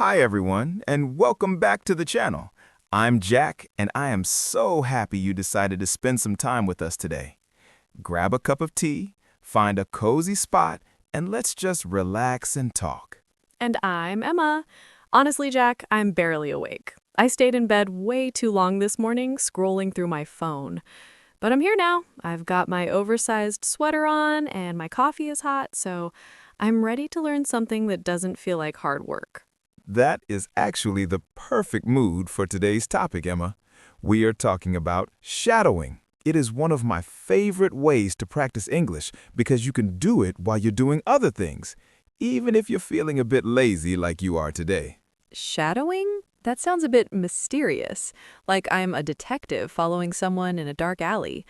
Hi everyone, and welcome back to the channel. I'm Jack, and I am so happy you decided to spend some time with us today. Grab a cup of tea, find a cozy spot, and let's just relax and talk. And I'm Emma. Honestly, Jack, I'm barely awake. I stayed in bed way too long this morning scrolling through my phone. But I'm here now. I've got my oversized sweater on and my coffee is hot, so I'm ready to learn something that doesn't feel like hard work. That is actually the perfect mood for today's topic, Emma. We are talking about shadowing. It is one of my favorite ways to practice English because you can do it while you're doing other things, even if you're feeling a bit lazy like you are today. Shadowing? That sounds a bit mysterious, like I'm a detective following someone in a dark alley.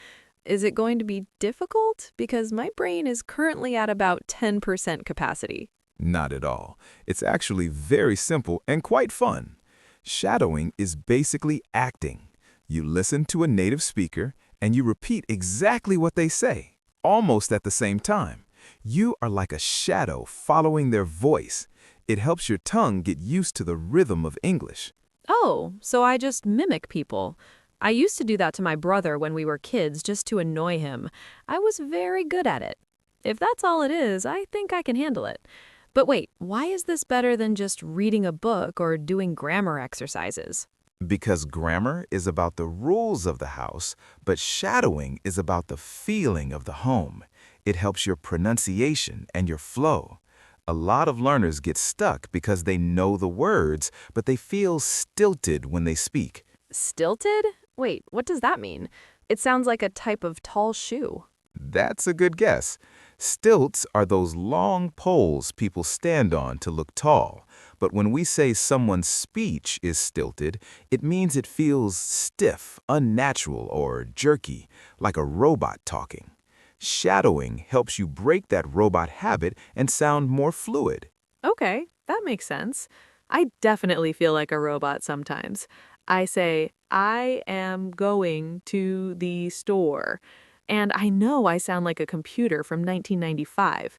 Is it going to be difficult? Because my brain is currently at about 10% capacity. Not at all. It's actually very simple and quite fun. Shadowing is basically acting. You listen to a native speaker and you repeat exactly what they say, almost at the same time. You are like a shadow following their voice. It helps your tongue get used to the rhythm of English. Oh, so I just mimic people. I used to do that to my brother when we were kids just to annoy him. I was very good at it. If that's all it is, I think I can handle it. But wait, why is this better than just reading a book or doing grammar exercises? Because grammar is about the rules of the house, but shadowing is about the feeling of the home. It helps your pronunciation and your flow. A lot of learners get stuck because they know the words, but they feel stilted when they speak. Stilted? Wait, what does that mean? It sounds like a type of tall shoe. That's a good guess. Stilts are those long poles people stand on to look tall. But when we say someone's speech is stilted, it means it feels stiff, unnatural, or jerky, like a robot talking. Shadowing helps you break that robot habit and sound more fluid. Okay, that makes sense. I definitely feel like a robot sometimes. I say, I am going to the store. And I know I sound like a computer from 1995.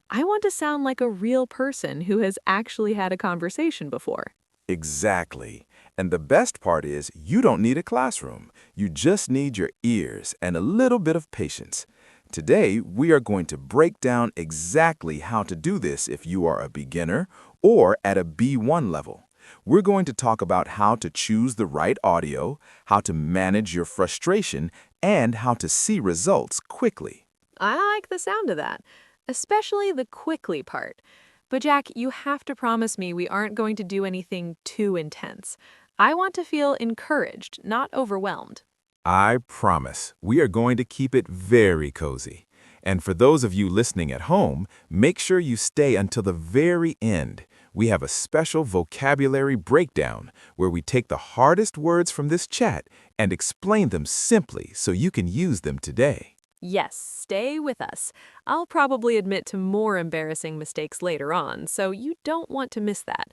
I want to sound like a real person who has actually had a conversation before. Exactly. And the best part is you don't need a classroom. You just need your ears and a little bit of patience. Today, we are going to break down exactly how to do this if you are a beginner or at a B1 level. We're going to talk about how to choose the right audio, how to manage your frustration, and how to see results quickly. I like the sound of that, especially the quickly part. But Jack, you have to promise me we aren't going to do anything too intense. I want to feel encouraged, not overwhelmed. I promise we are going to keep it very cozy. And for those of you listening at home, make sure you stay until the very end. We have a special vocabulary breakdown where we take the hardest words from this chat and explain them simply so you can use them today. Yes, stay with us. I'll probably admit to more embarrassing mistakes later on, so you don't want to miss that.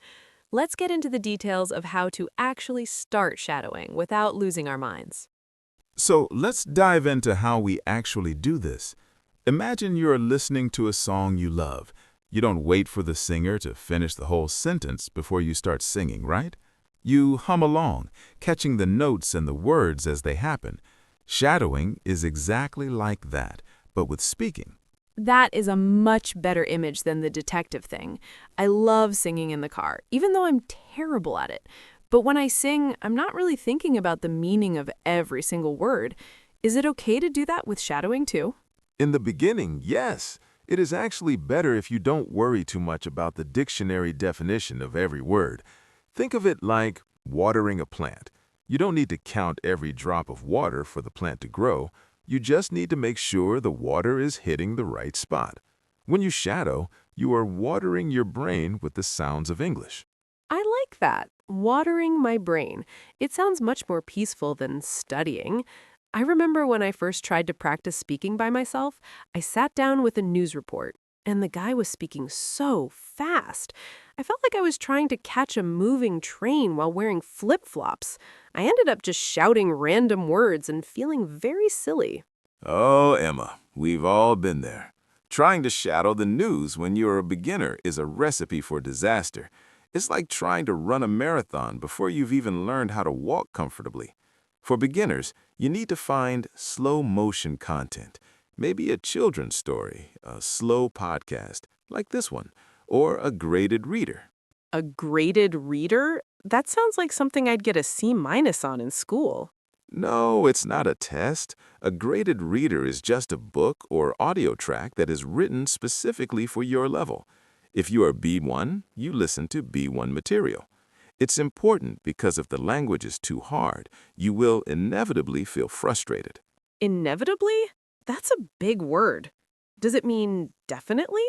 Let's get into the details of how to actually start shadowing without losing our minds. So let's dive into how we actually do this. Imagine you're listening to a song you love. You don't wait for the singer to finish the whole sentence before you start singing, right? You hum along, catching the notes and the words as they happen. Shadowing is exactly like that, but with speaking. That is a much better image than the detective thing. I love singing in the car, even though I'm terrible at it. But when I sing, I'm not really thinking about the meaning of every single word. Is it okay to do that with shadowing too? In the beginning, yes. It is actually better if you don't worry too much about the dictionary definition of every word. Think of it like watering a plant. You don't need to count every drop of water for the plant to grow. You just need to make sure the water is hitting the right spot. When you shadow, you are watering your brain with the sounds of English. I like that. Watering my brain. It sounds much more peaceful than studying. I remember when I first tried to practice speaking by myself, I sat down with a news report, and the guy was speaking so fast. I felt like I was trying to catch a moving train while wearing flip-flops. I ended up just shouting random words and feeling very silly. Oh, Emma, we've all been there. Trying to shadow the news when you're a beginner is a recipe for disaster. It's like trying to run a marathon before you've even learned how to walk comfortably. For beginners, you need to find slow motion content, maybe a children's story, a slow podcast like this one, or a graded reader. A graded reader? That sounds like something I'd get a C- on in school. No, it's not a test. A graded reader is just a book or audio track that is written specifically for your level. If you are B1, you listen to B1 material. It's important because if the language is too hard, you will inevitably feel frustrated. Inevitably? That's a big word. Does it mean definitely?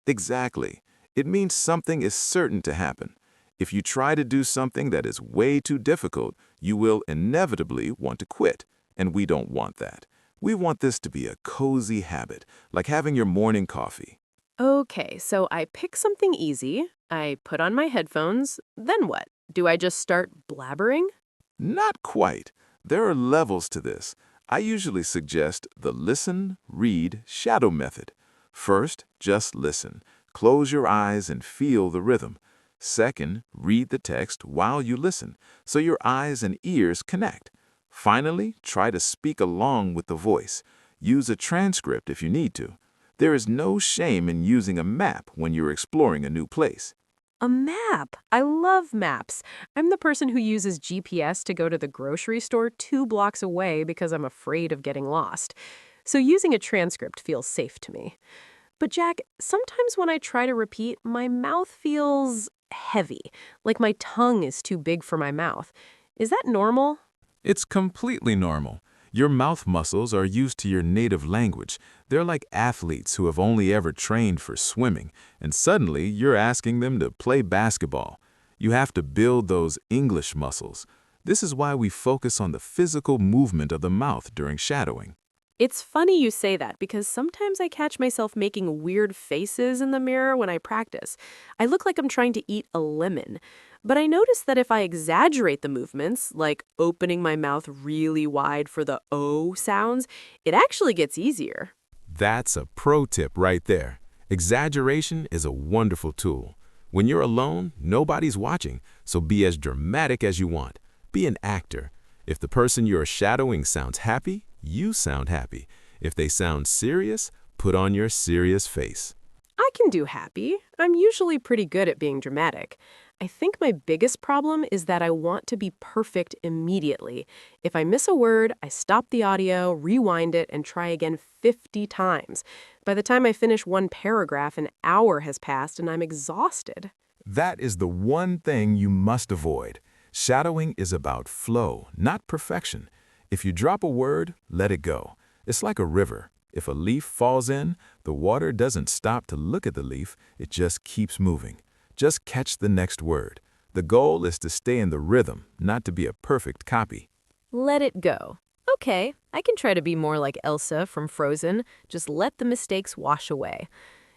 Exactly. It means something is certain to happen. If you try to do something that is way too difficult, you will inevitably want to quit, and we don't want that. We want this to be a cozy habit, like having your morning coffee. Okay, so I pick something easy, I put on my headphones, then what? Do I just start blabbering? Not quite. There are levels to this. I usually suggest the listen, read, shadow method. First, just listen. Close your eyes and feel the rhythm. Second, read the text while you listen, so your eyes and ears connect. Finally, try to speak along with the voice. Use a transcript if you need to. There is no shame in using a map when you're exploring a new place. A map. I love maps. I'm the person who uses GPS to go to the grocery store 2 blocks away because I'm afraid of getting lost. So using a transcript feels safe to me. But Jack, sometimes when I try to repeat, my mouth feels heavy, like my tongue is too big for my mouth. Is that normal? It's completely normal. Your mouth muscles are used to your native language. They're like athletes who have only ever trained for swimming, and suddenly you're asking them to play basketball. You have to build those English muscles. This is why we focus on the physical movement of the mouth during shadowing. It's funny you say that because sometimes I catch myself making weird faces in the mirror when I practice. I look like I'm trying to eat a lemon. But I notice that if I exaggerate the movements, like opening my mouth really wide for the O sounds, it actually gets easier. That's a pro tip right there. Exaggeration is a wonderful tool. When you're alone, nobody's watching, so be as dramatic as you want. Be an actor. If the person you're shadowing sounds happy, you sound happy. If they sound serious, put on your serious face. I can do happy. I'm usually pretty good at being dramatic. I think my biggest problem is that I want to be perfect immediately. If I miss a word, I stop the audio, rewind it, and try again 50 times. By the time I finish one paragraph, an hour has passed and I'm exhausted. That is the one thing you must avoid. Shadowing is about flow, not perfection. If you drop a word, let it go. It's like a river. If a leaf falls in, the water doesn't stop to look at the leaf, it just keeps moving. Just catch the next word. The goal is to stay in the rhythm, not to be a perfect copy. Let it go. Okay, I can try to be more like Elsa from Frozen. Just let the mistakes wash away.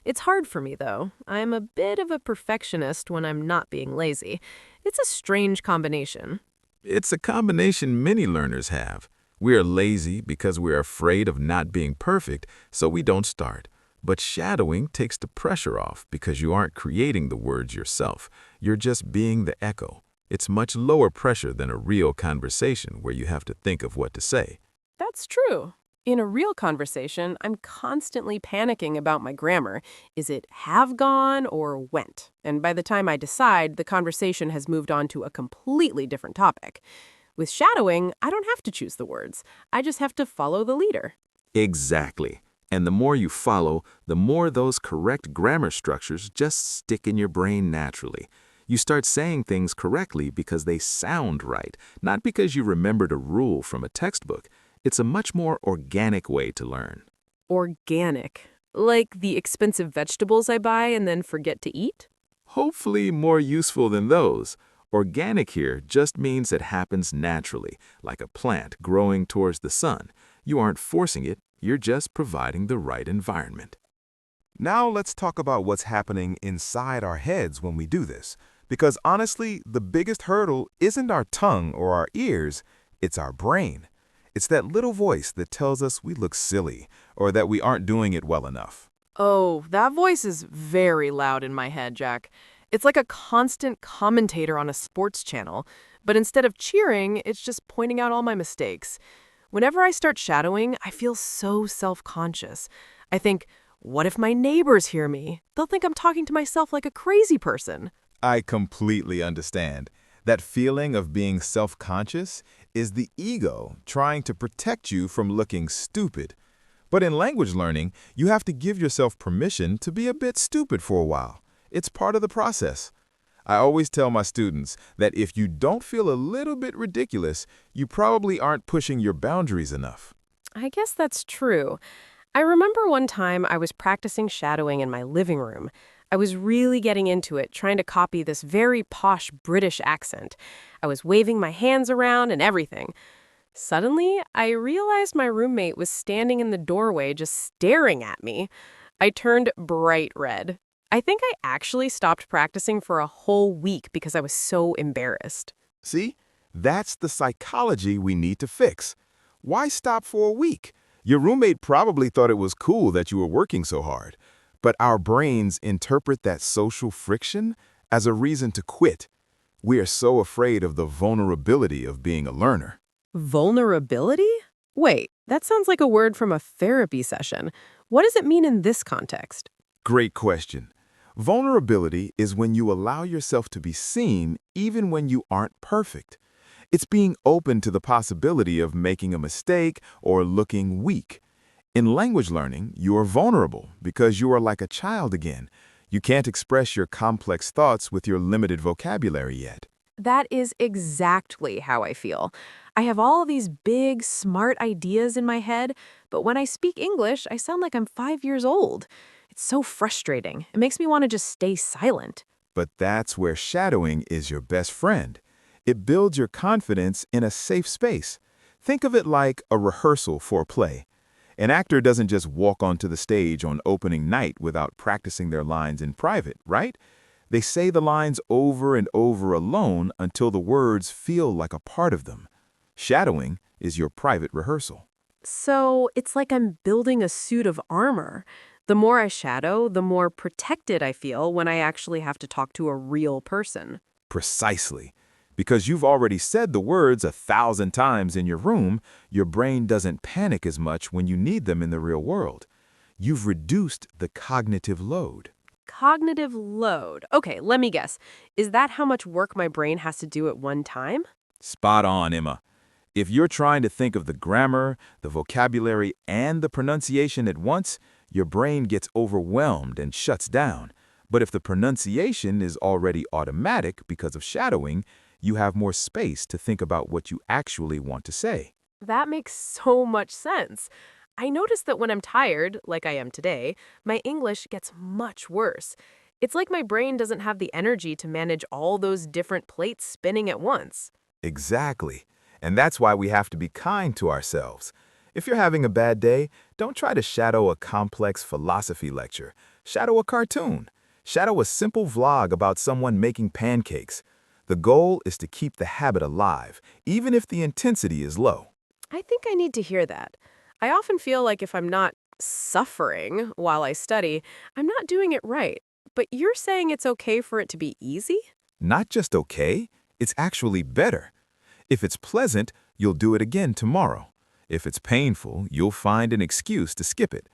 It's hard for me, though. I'm a bit of a perfectionist when I'm not being lazy. It's a strange combination. It's a combination many learners have. We are lazy because we're afraid of not being perfect, so we don't start. But shadowing takes the pressure off because you aren't creating the words yourself. You're just being the echo. It's much lower pressure than a real conversation where you have to think of what to say. That's true. In a real conversation, I'm constantly panicking about my grammar. Is it have gone or went? And by the time I decide, the conversation has moved on to a completely different topic. With shadowing, I don't have to choose the words. I just have to follow the leader. Exactly. And the more you follow, the more those correct grammar structures just stick in your brain naturally. You start saying things correctly because they sound right, not because you remembered a rule from a textbook. It's a much more organic way to learn. Organic. Like the expensive vegetables I buy and then forget to eat? Hopefully more useful than those. Organic here just means it happens naturally, like a plant growing towards the sun. You aren't forcing it, you're just providing the right environment. Now let's talk about what's happening inside our heads when we do this. Because honestly, the biggest hurdle isn't our tongue or our ears, it's our brain. It's that little voice that tells us we look silly or that we aren't doing it well enough. Oh, that voice is very loud in my head, Jack. It's like a constant commentator on a sports channel, but instead of cheering, it's just pointing out all my mistakes. Whenever I start shadowing, I feel so self-conscious. I think, what if my neighbors hear me? They'll think I'm talking to myself like a crazy person. I completely understand. That feeling of being self-conscious is the ego trying to protect you from looking stupid. But in language learning, you have to give yourself permission to be a bit stupid for a while. It's part of the process. I always tell my students that if you don't feel a little bit ridiculous, you probably aren't pushing your boundaries enough. I guess that's true. I remember one time I was practicing shadowing in my living room. I was really getting into it, trying to copy this very posh British accent. I was waving my hands around and everything. Suddenly, I realized my roommate was standing in the doorway just staring at me. I turned bright red. I think I actually stopped practicing for a whole week because I was so embarrassed. See, that's the psychology we need to fix. Why stop for a week? Your roommate probably thought it was cool that you were working so hard. But our brains interpret that social friction as a reason to quit. We are so afraid of the vulnerability of being a learner. Vulnerability? Wait, that sounds like a word from a therapy session. What does it mean in this context? Great question. Vulnerability is when you allow yourself to be seen even when you aren't perfect. It's being open to the possibility of making a mistake or looking weak. In language learning, you are vulnerable because you are like a child again. You can't express your complex thoughts with your limited vocabulary yet. That is exactly how I feel. I have all these big, smart ideas in my head, but when I speak English, I sound like I'm 5 years old. It's so frustrating. It makes me want to just stay silent. But that's where shadowing is your best friend. It builds your confidence in a safe space. Think of it like a rehearsal for a play. An actor doesn't just walk onto the stage on opening night without practicing their lines in private, right? They say the lines over and over alone until the words feel like a part of them. Shadowing is your private rehearsal. So it's like I'm building a suit of armor. The more I shadow, the more protected I feel when I actually have to talk to a real person. Precisely. Because you've already said the words 1,000 times in your room, your brain doesn't panic as much when you need them in the real world. You've reduced the cognitive load. Cognitive load. Okay, let me guess. Is that how much work my brain has to do at one time? Spot on, Emma. If you're trying to think of the grammar, the vocabulary, and the pronunciation at once, your brain gets overwhelmed and shuts down. But if the pronunciation is already automatic because of shadowing, you have more space to think about what you actually want to say. That makes so much sense. I notice that when I'm tired, like I am today, my English gets much worse. It's like my brain doesn't have the energy to manage all those different plates spinning at once. Exactly. And that's why we have to be kind to ourselves. If you're having a bad day, don't try to shadow a complex philosophy lecture. Shadow a cartoon. Shadow a simple vlog about someone making pancakes. The goal is to keep the habit alive, even if the intensity is low. I think I need to hear that. I often feel like if I'm not suffering while I study, I'm not doing it right. But you're saying it's okay for it to be easy? Not just okay, it's actually better. If it's pleasant, you'll do it again tomorrow. If it's painful, you'll find an excuse to skip it.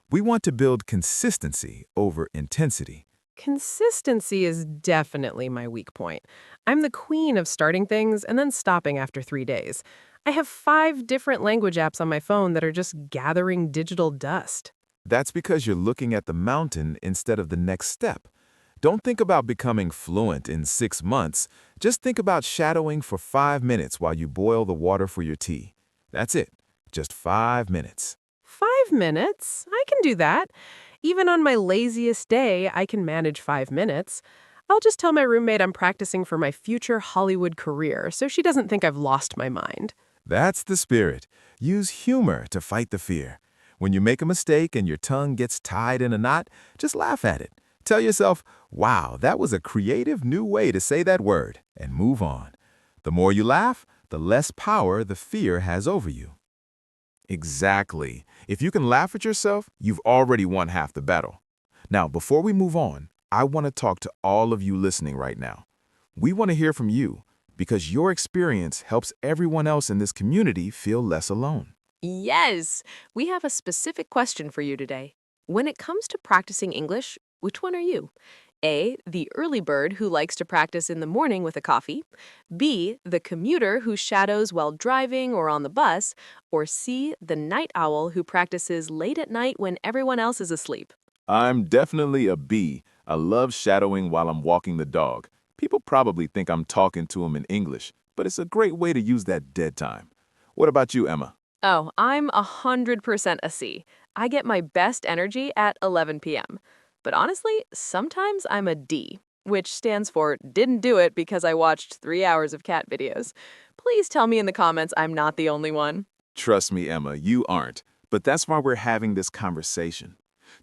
We want to build consistency over intensity. Consistency is definitely my weak point. I'm the queen of starting things and then stopping after 3 days. I have 5 different language apps on my phone that are just gathering digital dust. That's because you're looking at the mountain instead of the next step. Don't think about becoming fluent in 6 months. Just think about shadowing for 5 minutes while you boil the water for your tea. That's it. Just 5 minutes. 5 minutes? I can do that. Even on my laziest day, I can manage 5 minutes. I'll just tell my roommate I'm practicing for my future Hollywood career so she doesn't think I've lost my mind. That's the spirit. Use humor to fight the fear. When you make a mistake and your tongue gets tied in a knot, just laugh at it. Tell yourself, wow, that was a creative new way to say that word, and move on. The more you laugh, the less power the fear has over you. Exactly. If you can laugh at yourself, you've already won half the battle. Now, before we move on, I want to talk to all of you listening right now. We want to hear from you because your experience helps everyone else in this community feel less alone. Yes, we have a specific question for you today. When it comes to practicing English, which one are you? A, the early bird who likes to practice in the morning with a coffee. B, the commuter who shadows while driving or on the bus. Or C, the night owl who practices late at night when everyone else is asleep. I'm definitely a B. I love shadowing while I'm walking the dog. People probably think I'm talking to them in English, but it's a great way to use that dead time. What about you, Emma? Oh, I'm 100% a C. I get my best energy at 11 p.m. But honestly, sometimes I'm a D, which stands for didn't do it because I watched 3 hours of cat videos. Please tell me in the comments I'm not the only one. Trust me, Emma, you aren't. But that's why we're having this conversation.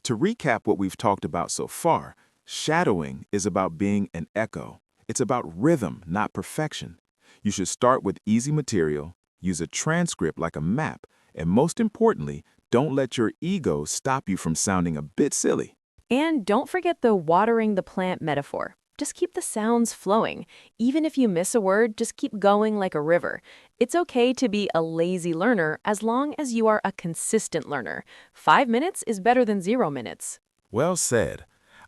To recap what we've talked about so far, shadowing is about being an echo. It's about rhythm, not perfection. You should start with easy material, use a transcript like a map, and most importantly, don't let your ego stop you from sounding a bit silly. And don't forget the watering the plant metaphor. Just keep the sounds flowing. Even if you miss a word, just keep going like a river. It's okay to be a lazy learner as long as you are a consistent learner. 5 minutes is better than 0 minutes. Well said.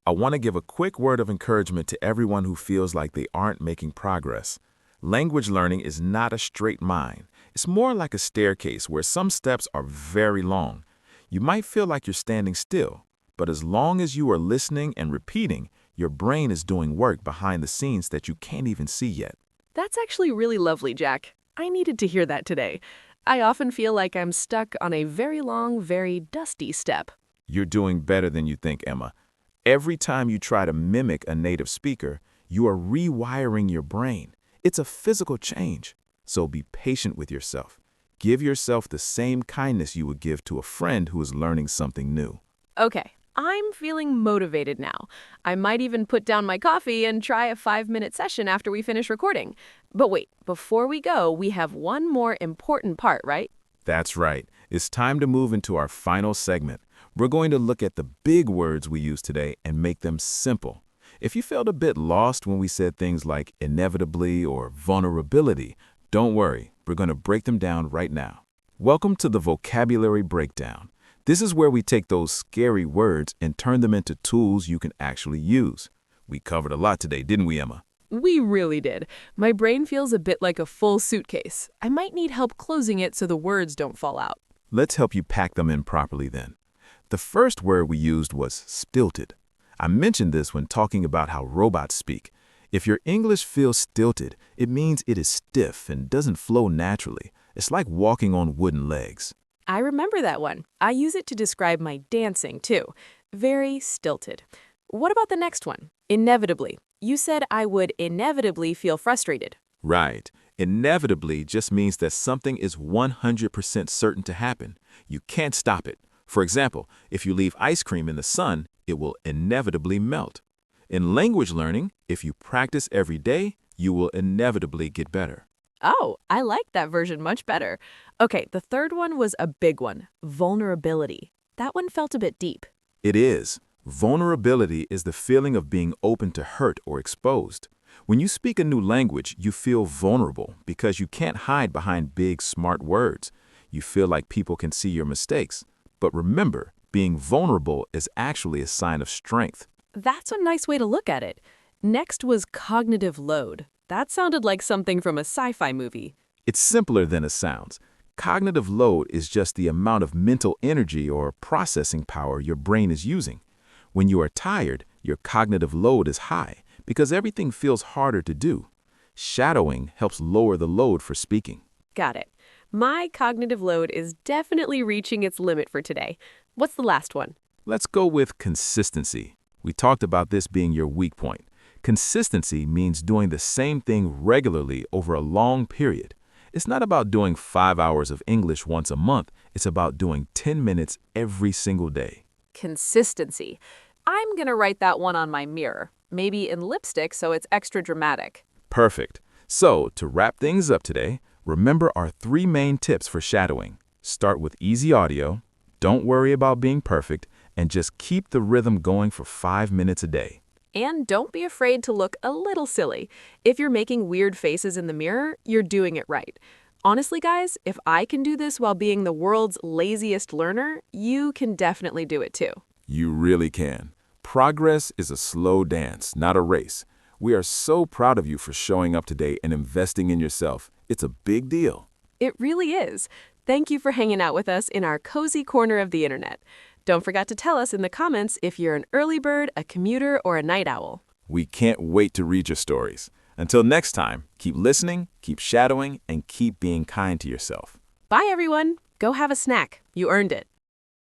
I want to give a quick word of encouragement to everyone who feels like they aren't making progress. Language learning is not a straight line. It's more like a staircase where some steps are very long. You might feel like you're standing still, but as long as you are listening and repeating, your brain is doing work behind the scenes that you can't even see yet. That's actually really lovely, Jack. I needed to hear that today. I often feel like I'm stuck on a very long, very dusty step. You're doing better than you think, Emma. Every time you try to mimic a native speaker, you are rewiring your brain. It's a physical change. So be patient with yourself. Give yourself the same kindness you would give to a friend who is learning something new. Okay, I'm feeling motivated now. I might even put down my coffee and try a 5-minute session after we finish recording. But wait, before we go, we have one more important part, right? That's right. It's time to move into our final segment. We're going to look at the big words we use today and make them simple. If you felt a bit lost when we said things like inevitably or vulnerability, don't worry, we're going to break them down right now. Welcome to the Vocabulary Breakdown. This is where we take those scary words and turn them into tools you can actually use. We covered a lot today, didn't we, Emma? We really did. My brain feels a bit like a full suitcase. I might need help closing it so the words don't fall out. Let's help you pack them in properly then. The first word we used was stilted. I mentioned this when talking about how robots speak. If your English feels stilted, it means it is stiff and doesn't flow naturally. It's like walking on wooden legs. I remember that one. I use it to describe my dancing, too. Very stilted. What about the next one? Inevitably. You said I would inevitably feel frustrated. Right. Inevitably just means that something is 100% certain to happen. You can't stop it. For example, if you leave ice cream in the sun, it will inevitably melt. In language learning, if you practice every day, you will inevitably get better. Oh, I like that version much better. Okay, the third one was a big one. Vulnerability. That one felt a bit deep. It is. Vulnerability is the feeling of being open to hurt or exposed. When you speak a new language, you feel vulnerable because you can't hide behind big, smart words. You feel like people can see your mistakes. But remember, being vulnerable is actually a sign of strength. That's a nice way to look at it. Next was cognitive load. That sounded like something from a sci-fi movie. It's simpler than it sounds. Cognitive load is just the amount of mental energy or processing power your brain is using. When you are tired, your cognitive load is high because everything feels harder to do. Shadowing helps lower the load for speaking. Got it. My cognitive load is definitely reaching its limit for today. What's the last one? Let's go with consistency. We talked about this being your weak point. Consistency means doing the same thing regularly over a long period. It's not about doing 5 hours of English once a month. It's about doing 10 minutes every single day. Consistency. I'm gonna write that one on my mirror, maybe in lipstick so it's extra dramatic. Perfect. So, to wrap things up today, remember our 3 main tips for shadowing. Start with easy audio, don't worry about being perfect, and just keep the rhythm going for 5 minutes a day. And don't be afraid to look a little silly. If you're making weird faces in the mirror, you're doing it right. Honestly, guys, if I can do this while being the world's laziest learner, you can definitely do it too. You really can. Progress is a slow dance, not a race. We are so proud of you for showing up today and investing in yourself. It's a big deal. It really is. Thank you for hanging out with us in our cozy corner of the internet. Don't forget to tell us in the comments if you're an early bird, a commuter, or a night owl. We can't wait to read your stories. Until next time, keep listening, keep shadowing, and keep being kind to yourself. Bye, everyone. Go have a snack. You earned it.